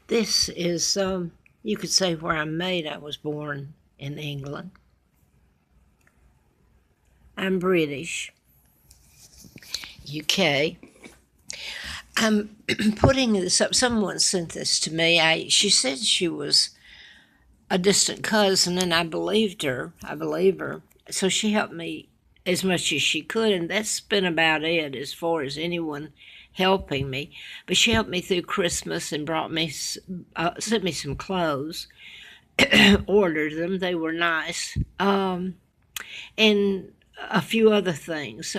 This is, you could say, where I'm made. I was born in England. I'm British, UK. I'm putting this up. Someone sent this to me. She said she was a distant cousin, and I believed her. I believe her. So she helped me as much as she could, and that's been about it as far as anyone helping me. But she helped me through Christmas and sent me some clothes. Ordered them. They were nice. And a few other things.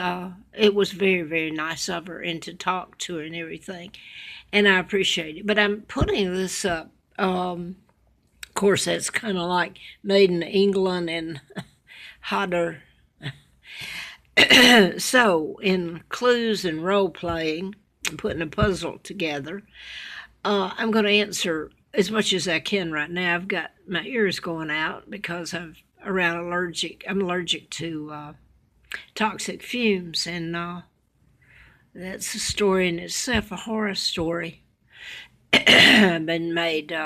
It was very, very nice of her and to talk to her and everything. And I appreciate it. But I'm putting this up. Of course, that's kind of like made in England and hotter. So, in clues and role playing, and putting a puzzle together, I'm going to answer as much as I can right now. I've got my ears going out because I'm allergic to toxic fumes, and that's a story in itself, a horror story. I've been made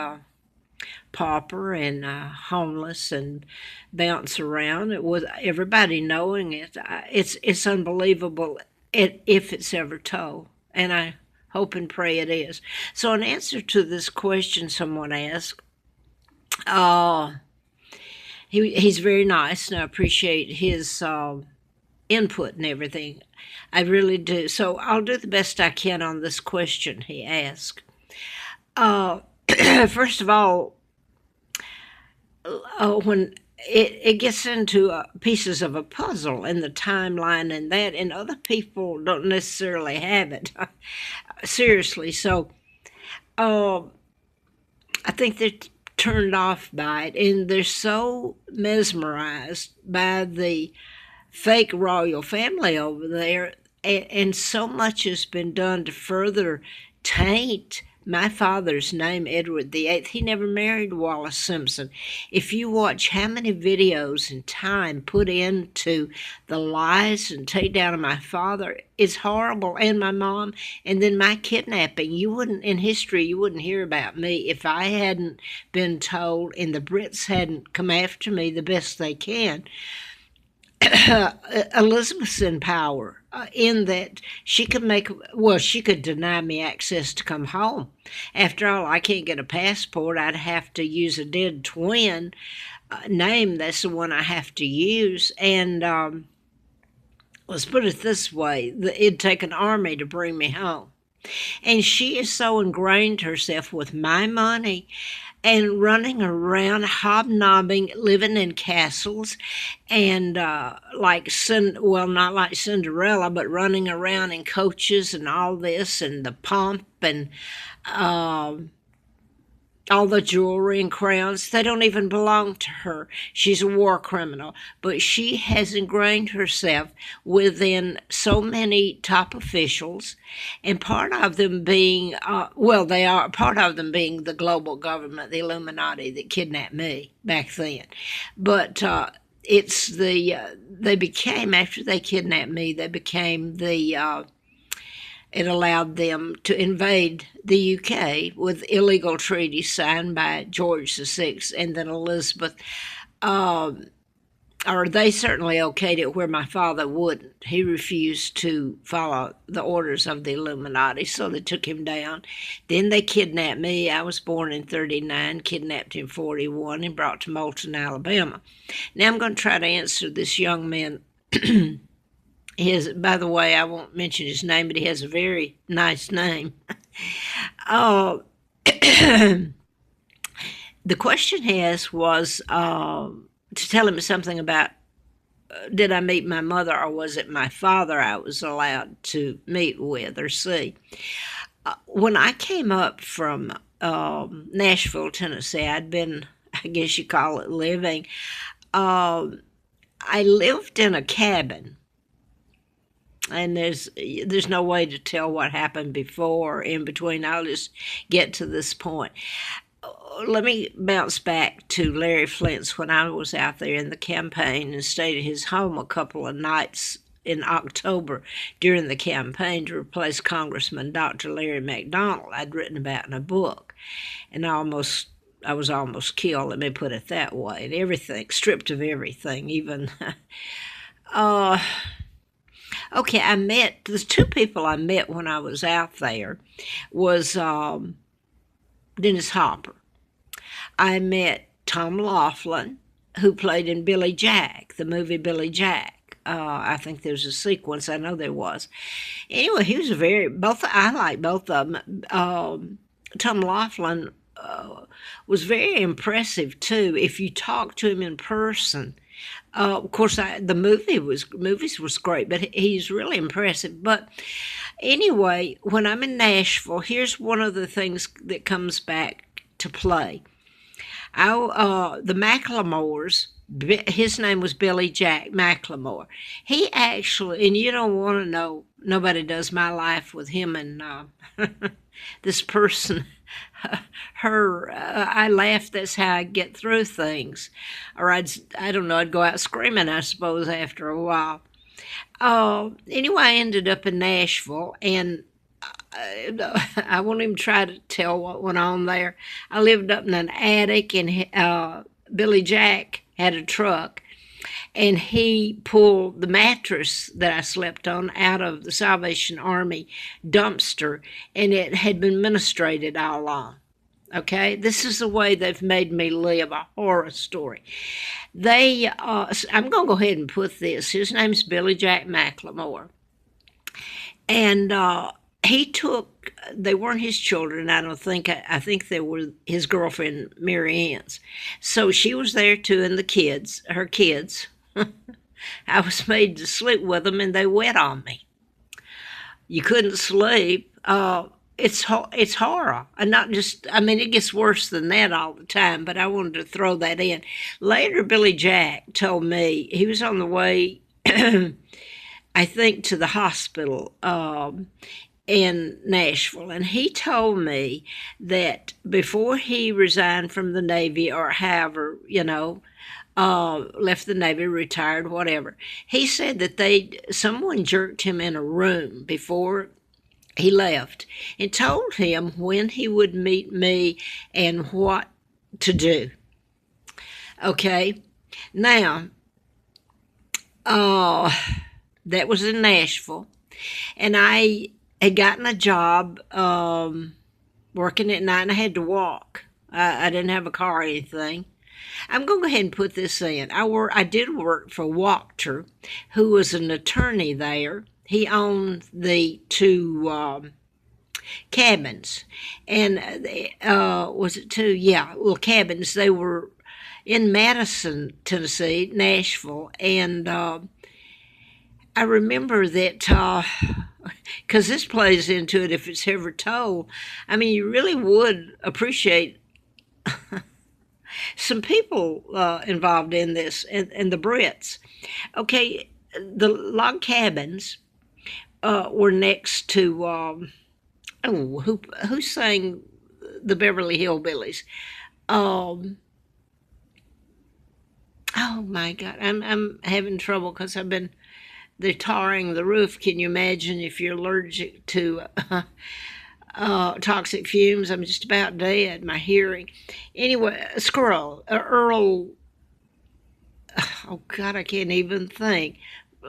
pauper and homeless and bounce around. It was everybody knowing it. It's unbelievable if it's ever told, and I hope and pray it is. So, in answer to this question, someone asked, he's very nice, and I appreciate his input and everything. I really do. So, I'll do the best I can on this question he asked. First of all, when it gets into pieces of a puzzle and the timeline and that, and other people don't necessarily have it. Seriously. So I think they're turned off by it, and they're so mesmerized by the fake royal family over there, and so much has been done to further taint my father's name, Edward VIII. He never married Wallace Simpson. If you watch how many videos and time put into the lies and takedown of my father, it's horrible, and my mom, and then my kidnapping. In history, you wouldn't hear about me if I hadn't been told, and the Brits hadn't come after me the best they can. Elizabeth's in power in that she could deny me access to come home. After all, I can't get a passport. I'd have to use a dead twin name. That's the one I have to use. And let's put it this way, it'd take an army to bring me home. And she has so ingrained herself with my money and running around, hobnobbing, living in castles, and not like Cinderella, but running around in coaches and all this, and the pomp and all the jewelry and crowns. They don't even belong to her. She's a war criminal, but she has ingrained herself within so many top officials, and part of them being, part of them being the global government, the Illuminati that kidnapped me back then. But they became, after they kidnapped me, they became it allowed them to invade the UK with illegal treaties signed by George VI and then Elizabeth. Or they certainly okayed it where my father wouldn't. He refused to follow the orders of the Illuminati, so they took him down. Then they kidnapped me. I was born in 39, kidnapped in 41, and brought to Moulton, Alabama. Now I'm going to try to answer this young man. By the way, I won't mention his name, but he has a very nice name. The question he asked was to tell him something about did I meet my mother, or was it my father I was allowed to meet with or see? When I came up from Nashville, Tennessee, I'd been, I guess you call it living. I lived in a cabin. And there's no way to tell what happened before or in between. I'll just get to this point. Let me bounce back to Larry Flint's when I was out there in the campaign and stayed at his home a couple of nights in October during the campaign to replace Congressman Dr. Larry McDonald I'd written about in a book. And I was almost killed, let me put it that way, and everything, stripped of everything, even. uh, okay, the two people I met when I was out there was Dennis Hopper. I met Tom Laughlin, who played in Billy Jack, the movie Billy Jack. I think there's a sequence. I know there was. Anyway, he was I like both of them. Tom Laughlin was very impressive, too, if you talk to him in person. Of course, the movies was great, but he's really impressive. But anyway, when I'm in Nashville, here's one of the things that comes back to play. The Macklemores, his name was Billy Jack Macklemore. He actually, and you don't want to know, nobody does my life with him and this person. I laugh, that's how I get through things. Or I don't know, I'd go out screaming, I suppose, after a while. Anyway, I ended up in Nashville, and I won't even try to tell what went on there. I lived up in an attic, and Billy Jack had a truck, and he pulled the mattress that I slept on out of the Salvation Army dumpster, and it had been ministrated all along. Okay, this is the way they've made me live, a horror story. I'm going to go ahead and put this. His name's Billy Jack Macklemore. And they weren't his children, I don't think. I think they were his girlfriend, Mary Ann's. So she was there too, and her kids. I was made to sleep with them, and they wet on me. You couldn't sleep. It's horror. And not just, I mean, it gets worse than that all the time, but I wanted to throw that in. Later, Billy Jack told me he was on the way, I think, to the hospital in Nashville, and he told me that before he resigned from the Navy, or however, left the Navy, retired, whatever, he said that someone jerked him in a room before he left and told him when he would meet me and what to do. Okay, now, that was in Nashville, and I had gotten a job working at night, and I had to walk. I didn't have a car or anything. I'm going to go ahead and put this in. I did work for Wachter, who was an attorney there. He owned the two cabins. And was it two? Yeah, well, cabins. They were in Madison, Tennessee, Nashville. And I remember that, because this plays into it if it's ever told. I mean, you really would appreciate some people involved in this, and the Brits. Okay, the log cabins were next to, who sang the Beverly Hillbillies? Oh my God, I'm having trouble because they're tarring the roof. Can you imagine if you're allergic to toxic fumes? I'm just about dead, my hearing. Anyway, Earl, oh God, I can't even think.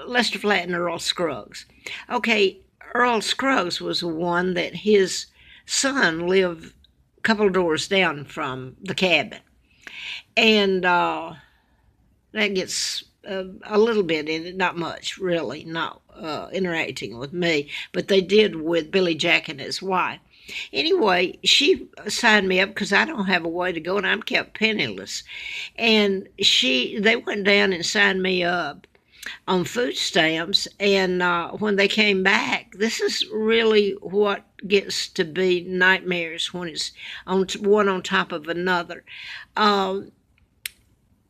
Lester Flatt and Earl Scruggs. Okay, Earl Scruggs was the one that his son lived a couple of doors down from the cabin. And that gets a little bit in it, not much, really, not interacting with me, but they did with Billy Jack and his wife. Anyway, she signed me up because I don't have a way to go, and I'm kept penniless. And they went down and signed me up on food stamps, and when they came back, this is really what gets to be nightmares when it's one on top of another.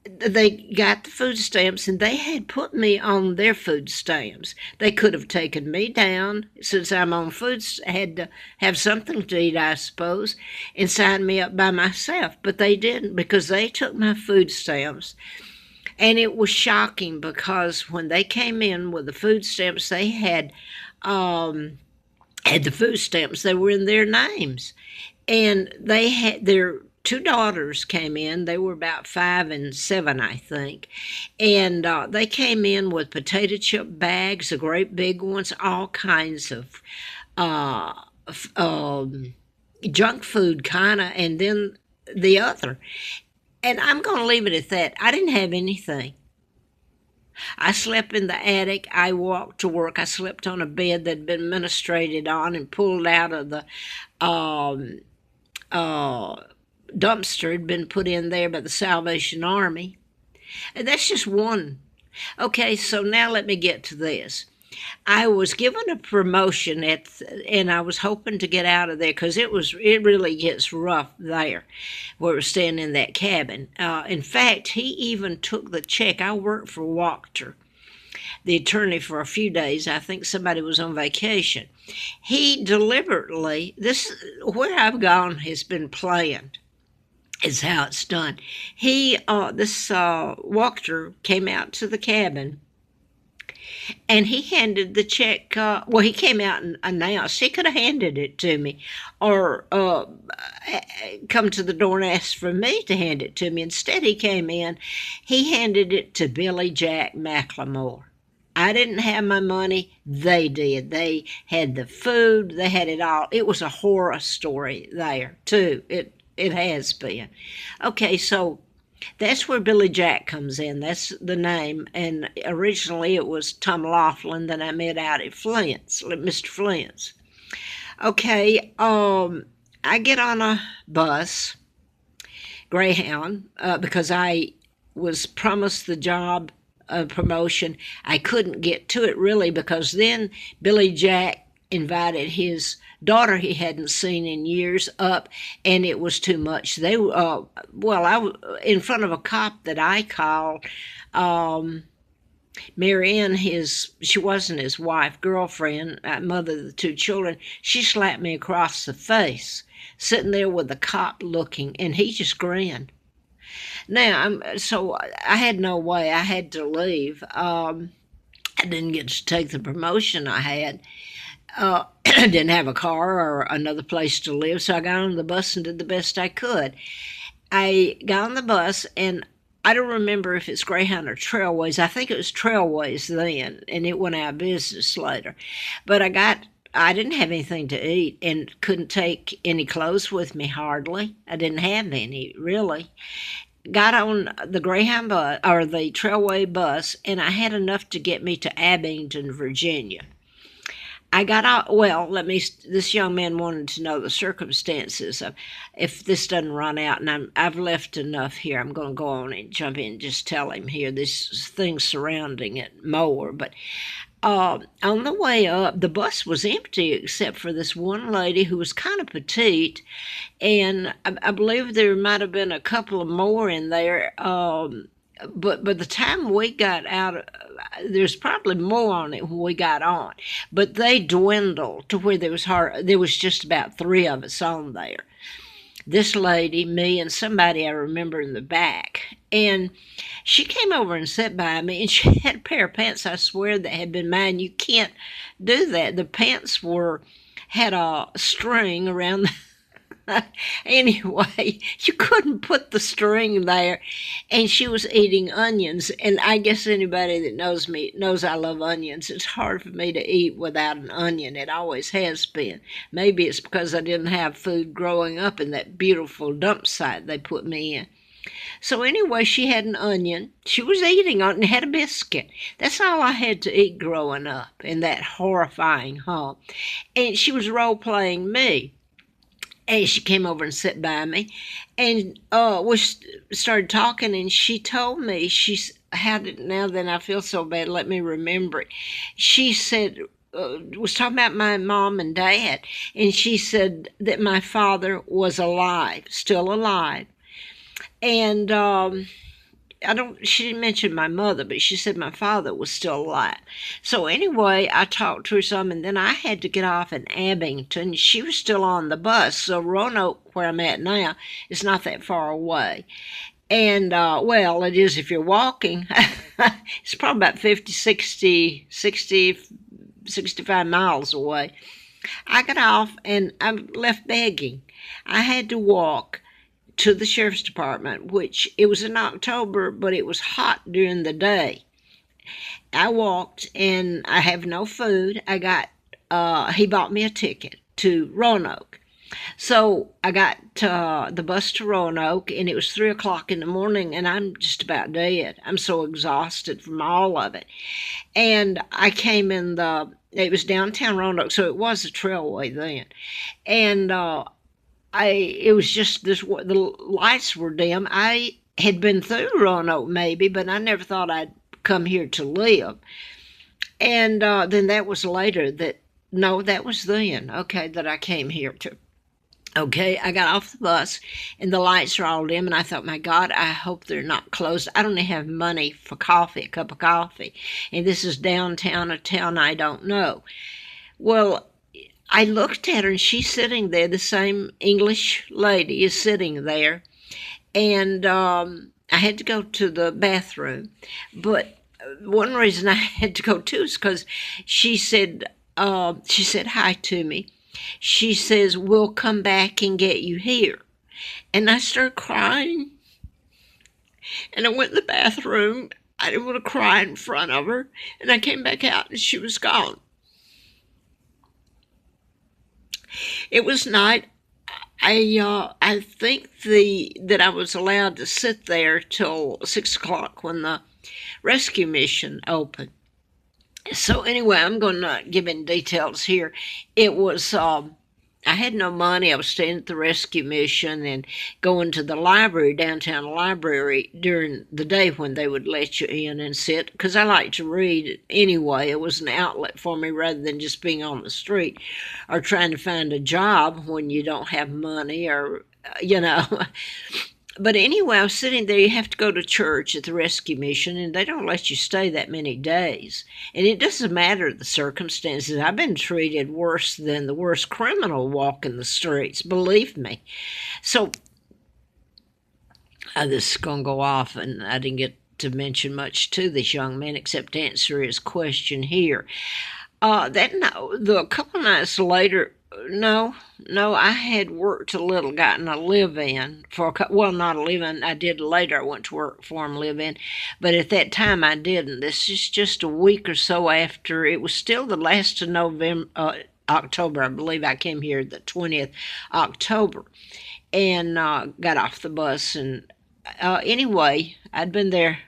They got the food stamps, and they had put me on their food stamps. They could have taken me down, since I'm on had to have something to eat, I suppose, and signed me up by myself. But they didn't, because they took my food stamps. And it was shocking because when they came in with the food stamps, they had the food stamps. They were in their names, and they had their two daughters came in. They were about 5 and 7, I think, and they came in with potato chip bags, the great big ones, all kinds of uh, junk food, kind of, and then the other. And I'm going to leave it at that. I didn't have anything. I slept in the attic. I walked to work. I slept on a bed that had been ministrated on and pulled out of the um, uh, dumpster, had been put in there by the Salvation Army. And that's just one. Okay, so now let me get to this. I was given a promotion and I was hoping to get out of there because it really gets rough there, where we're staying in that cabin. In fact, he even took the check. I worked for Wachter, the attorney, for a few days. I think somebody was on vacation. He deliberately, this where I've gone has been planned. Is how it's done. This Wachter came out to the cabin and he handed the check. He came out and announced. He could have handed it to me or come to the door and asked for me to hand it to me. Instead, he came in. He handed it to Billy Jack McLemore. I didn't have my money. They did. They had the food. They had it all. It was a horror story there, too. It has been. Okay, so that's where Billy Jack comes in. That's the name. And originally it was Tom Laughlin that I met out at Flint's, Mr. Flint's. Okay, I get on a bus, Greyhound, because I was promised the job promotion. I couldn't get to it really because then Billy Jack invited his daughter he hadn't seen in years up, and it was too much. They I in front of a cop that I called. Marianne, she wasn't his wife, girlfriend, mother of the two children. She slapped me across the face, sitting there with the cop looking, and he just grinned. Now, so I had no way. I had to leave. I didn't get to take the promotion I had. Didn't have a car or another place to live, so I got on the bus and did the best I could. I got on the bus, and I don't remember if it's Greyhound or Trailways. I think it was Trailways then, and it went out of business later. But I didn't have anything to eat and couldn't take any clothes with me hardly. I didn't have any, really. Got on the Greyhound bus, or the Trailway bus, and I had enough to get me to Abingdon, Virginia. I got out, this young man wanted to know the circumstances of if this doesn't run out, and I've left enough here. I'm going to go on and jump in and just tell him here this thing surrounding it more. But on the way up, the bus was empty except for this one lady who was kind of petite, and I believe there might have been a couple of more in there. But by the time we got out, there's probably more on it when we got on. But they dwindled to where there was just about 3 of us on there. This lady, me, and somebody I remember in the back. And she came over and sat by me, and she had a pair of pants, I swear, that had been mine. You can't do that. The pants had a string around the anyway, you couldn't put the string there, and she was eating onions, and I guess anybody that knows me knows I love onions. It's hard for me to eat without an onion. It always has been. Maybe it's because I didn't have food growing up in that beautiful dump site they put me in. So anyway, she had an onion. She was eating on it and had a biscuit. That's all I had to eat growing up in that horrifying home. And she was role-playing me. And she came over and sat by me, and we started talking, and she told me, had it now, then I feel so bad, let me remember it. She said, was talking about my mom and dad, and she said that my father was alive, still alive. And she didn't mention my mother, but she said my father was still alive. So anyway, I talked to her some, and then I had to get off in Abingdon. She was still on the bus, so Roanoke, where I'm at now, is not that far away. And, well, it is if you're walking. It's probably about 50, 60, 60, 65 miles away. I got off and I left begging. I had to walk to the sheriff's department, which it was in October, but it was hot during the day. I walked and I have no food. He bought me a ticket to Roanoke. So I got the bus to Roanoke, and it was 3 o'clock in the morning, and I'm just about dead. I'm so exhausted from all of it. And I came it was downtown Roanoke, so it was a trailway then. And it was just this, the lights were dim. I had been through Roanoke maybe, but I never thought I'd come here to live. And then that was later no, that was then, okay, that I came here to. Okay, I got off the bus and the lights are all dim, and I thought, my God, I hope they're not closed. I don't even have money for coffee, a cup of coffee. And this is downtown, a town I don't know. Well, I looked at her and she's sitting there. The same English lady is sitting there. And I had to go to the bathroom. But one reason I had to go too is because she said hi to me. She says, we'll come back and get you here. And I started crying. And I went in the bathroom. I didn't want to cry in front of her. And I came back out and she was gone. It was night. I think that I was allowed to sit there till 6 o'clock when the rescue mission opened. So anyway, I'm going to not give any details here. It was, I had no money. I was staying at the rescue mission and going to the library, downtown library, during the day when they would let you in and sit, because I like to read anyway. It was an outlet for me rather than just being on the street or trying to find a job when you don't have money or, But anyway, I was sitting there. You have to go to church at the rescue mission, and they don't let you stay that many days. And it doesn't matter the circumstances. I've been treated worse than the worst criminal walking the streets, believe me. So this is going to go off, and I didn't get to mention much to this young man except answer his question here. A couple nights later, no, I had worked a little, gotten a live-in not a live-in, I did later. I went to work for him, live-in, but at that time I didn't. This is just a week or so after. It was still the last of October, I believe. I came here the 20th October and got off the bus. And anyway, I'd been there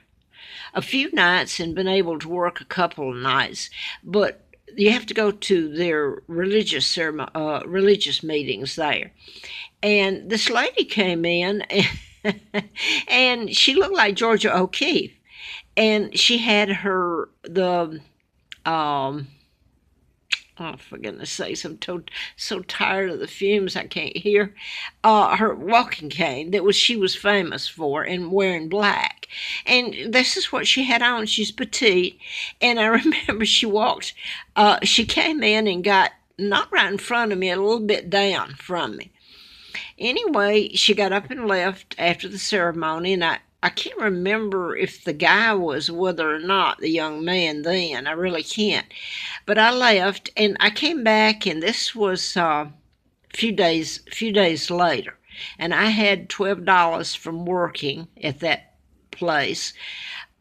a few nights and been able to work a couple of nights, but you have to go to their religious meetings there. And this lady came in, and she looked like Georgia O'Keeffe, and she had oh, for goodness sakes, I'm so tired of the fumes I can't hear. Her walking cane she was famous for, and wearing black. And this is what she had on. She's petite. And I remember she came in and got not right in front of me, a little bit down from me. Anyway, she got up and left after the ceremony, and I can't remember if the guy was with her or not, the young man then. I really can't. But I left, and I came back, and this was a few days later. And I had $12 from working at that place,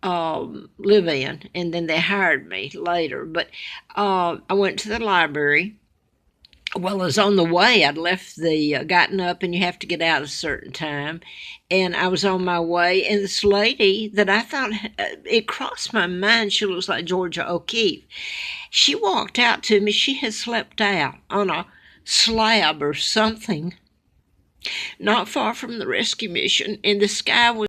live in, and then they hired me later. But I went to the library. Well, I was on the way. I'd gotten up, and you have to get out at a certain time. And I was on my way, and this lady that I thought, it crossed my mind, she looks like Georgia O'Keeffe. She walked out to me. She had slept out on a slab or something not far from the rescue mission, and the sky was